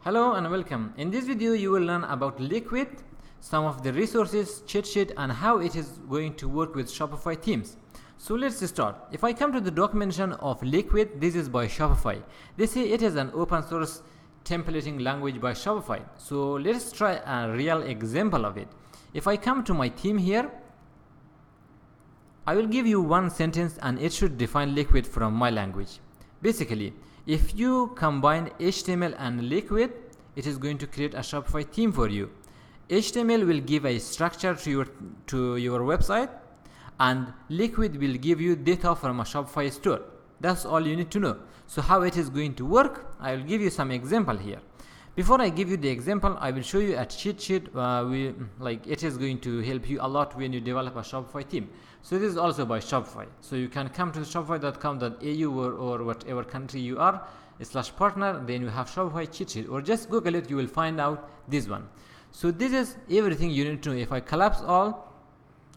Hello and welcome. In this video you will learn about Liquid, some of the resources, cheat sheet and how it is going to work with Shopify themes. So let's start. If I come to the documentation of Liquid, this is by Shopify. They say it is an open source templating language by Shopify. So let's try a real example of it. If I come to my theme here, I will give you one sentence and it should define Liquid from my language. Basically, if you combine HTML and Liquid, it is going to create a Shopify theme for you. HTML will give a structure to your website, and Liquid will give you data from a Shopify store. That's all you need to know. So how it is going to work, I will give you some example here. Before I give you the example, I will show you a cheat sheet. It is going to help you a lot when you develop a Shopify theme. So this is also by Shopify. So you can come to shopify.com.au or whatever country you are /partner. Then you have Shopify cheat sheet, or just Google it. You will find out this one. So this is everything you need to know. If I collapse all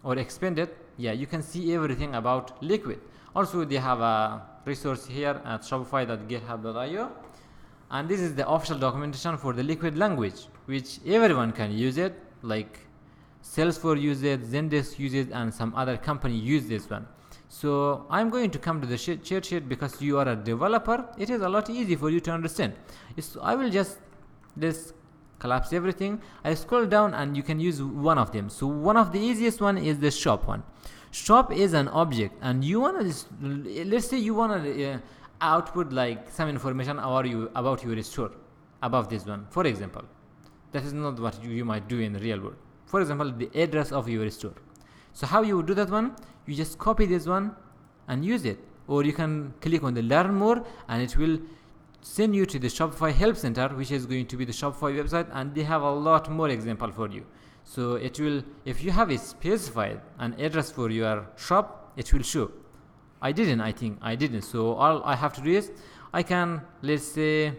or expand it, yeah, you can see everything about Liquid. Also, they have a resource here at shopify.github.io. And this is the official documentation for the Liquid language, which everyone can use it, like Salesforce uses it, Zendesk uses it, and some other company use this one. So I'm going to come to the cheat sheet because you are a developer. It is a lot easy for you to understand. I will just collapse everything. I scroll down and you can use one of them. So one of the easiest one is the shop one. Shop is an object, and you want to, let's say you want to output like some information about your store above this one. For example, that is not what you might do in the real world. For example, the address of your store. So how you would do that one? You just copy this one and use it, or you can click on the learn more and it will send you to the Shopify help center, which is going to be the Shopify website, and they have a lot more example for you. So it will, if you have a specified an address for your shop, it will show. I think I didn't. So all I have to do is I can, let's say,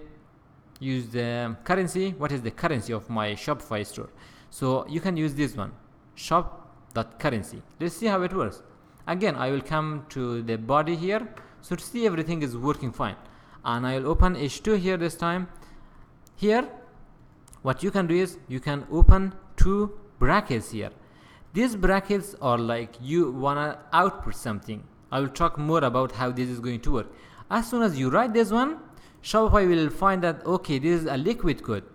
use the currency. What is the currency of my Shopify store? So you can use this one, shop.currency. Let's see how it works. Again, I will come to the body here. So to see everything is working fine. And I will open H2 here this time. Here, what you can do is you can open two brackets here. These brackets are like you wanna output something. I will talk more about how this is going to work. As soon as you write this one, Shopify will find that, okay, this is a Liquid code.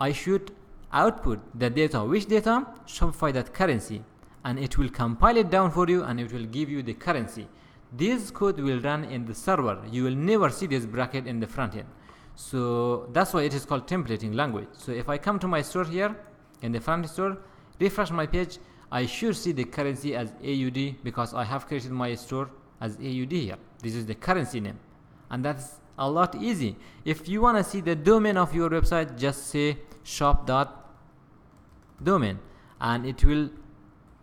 I should output the data. Which data? Shopify.currency. And it will compile it down for you and it will give you the currency. This code will run in the server. You will never see this bracket in the front end. So that's why it is called templating language. So if I come to my store here, in the front store, refresh my page, I should see the currency as AUD because I have created my store as AUD here. This is the currency name, and that's a lot easy. If you want to see the domain of your website, just say shop.domain and it will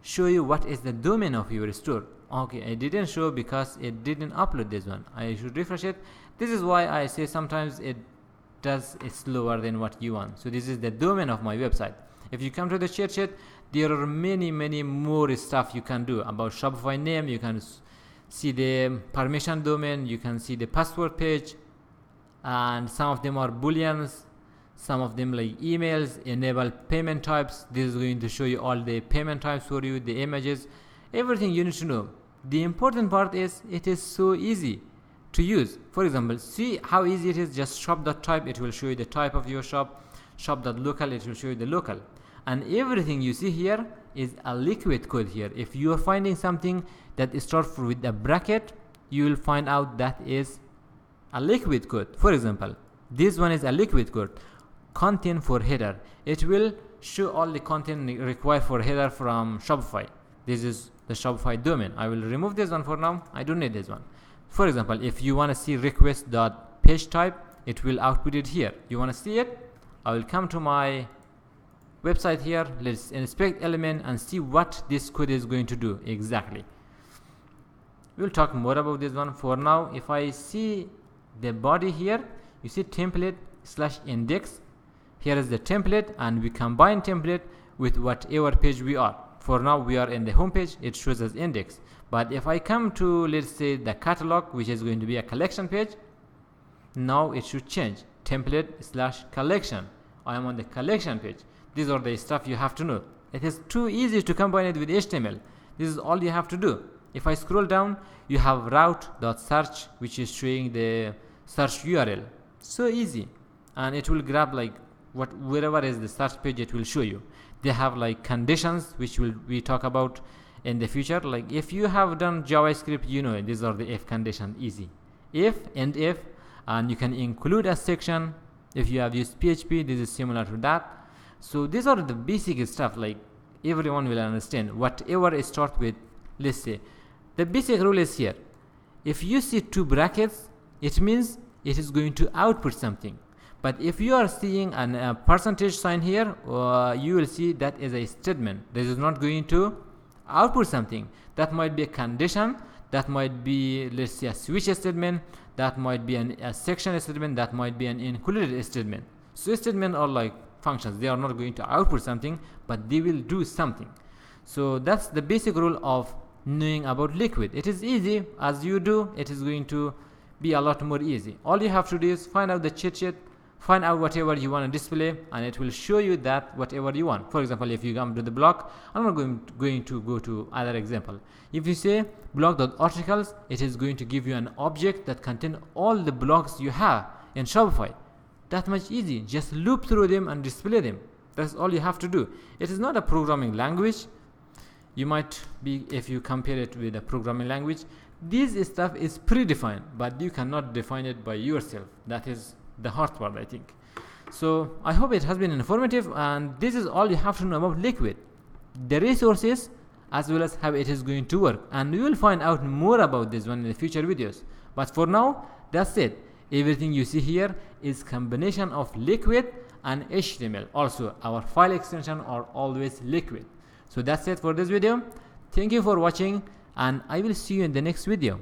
show you what is the domain of your store. Okay, I didn't show because it didn't upload this one. I should refresh it. This is why I say sometimes it does slower than what you want. So this is the domain of my website. If you come to the cheat sheet, there are many more stuff you can do about Shopify name. You can see the permission domain, you can see the password page, and some of them are booleans, some of them like emails, enable payment types. This is going to show you all the payment types for you, the images, everything you need to know. The important part is it is so easy to use. For example, see how easy it is. Just shop.type, it will show you the type of your shop. Shop.local, it will show you the local. And everything you see here is a Liquid code here. If you are finding something that starts with a bracket, you will find out that is a Liquid code. For example, this one is a Liquid code. Content for header. It will show all the content required for header from Shopify. This is the Shopify domain. I will remove this one for now. I don't need this one. For example, if you want to see request.page type, it will output it here. You want to see it? I will come to my website here. Let's inspect element and see what this code is going to do exactly. We'll talk more about this one. For now, if I see the body here, you see template/index. Here is the template, and we combine template with whatever page we are. For now, we are in the home page. It shows as index. But if I come to, let's say, the catalog, which is going to be a collection page, now it should change. Template/collection. I am on the collection page. These are the stuff you have to know. It is too easy to combine it with HTML. This is all you have to do. If I scroll down, you have route.search, which is showing the search URL. So easy, and it will grab like wherever is the search page, it will show you. They have like conditions, which we talk about in the future. Like if you have done JavaScript, you know these are the if condition. Easy, if and if, and you can include a section. If you have used PHP, this is similar to that. So these are the basic stuff, like everyone will understand. Whatever start with, let's say the basic rule is here. If you see two brackets, it means it is going to output something. But if you are seeing a percentage sign here, you will see that is a statement. This is not going to output something. That might be a condition, that might be, let's say, a switch statement, that might be a section statement, that might be an included statement. So statements are like functions. They are not going to output something, but they will do something. So that's the basic rule of knowing about Liquid. It is easy. As you do, it is going to be a lot more easy. All you have to do is find out the cheat sheet, find out whatever you want to display, and it will show you that whatever you want. For example, if you come to the blog, I'm not going to go to other example. If you say blog.articles, it is going to give you an object that contains all the blogs you have in Shopify. That much easy. Just loop through them and display them. That's all you have to do. It is not a programming language. You might be, if you compare it with a programming language, this stuff is predefined, but you cannot define it by yourself. That is the hard part, I think. So I hope it has been informative, and this is all you have to know about Liquid, the resources, as well as how it is going to work. And we will find out more about this one in the future videos. But for now, that's it. Everything you see here is combination of Liquid and HTML. Also, our file extension are always Liquid. So that's it for this video. Thank you for watching, and I will see you in the next video.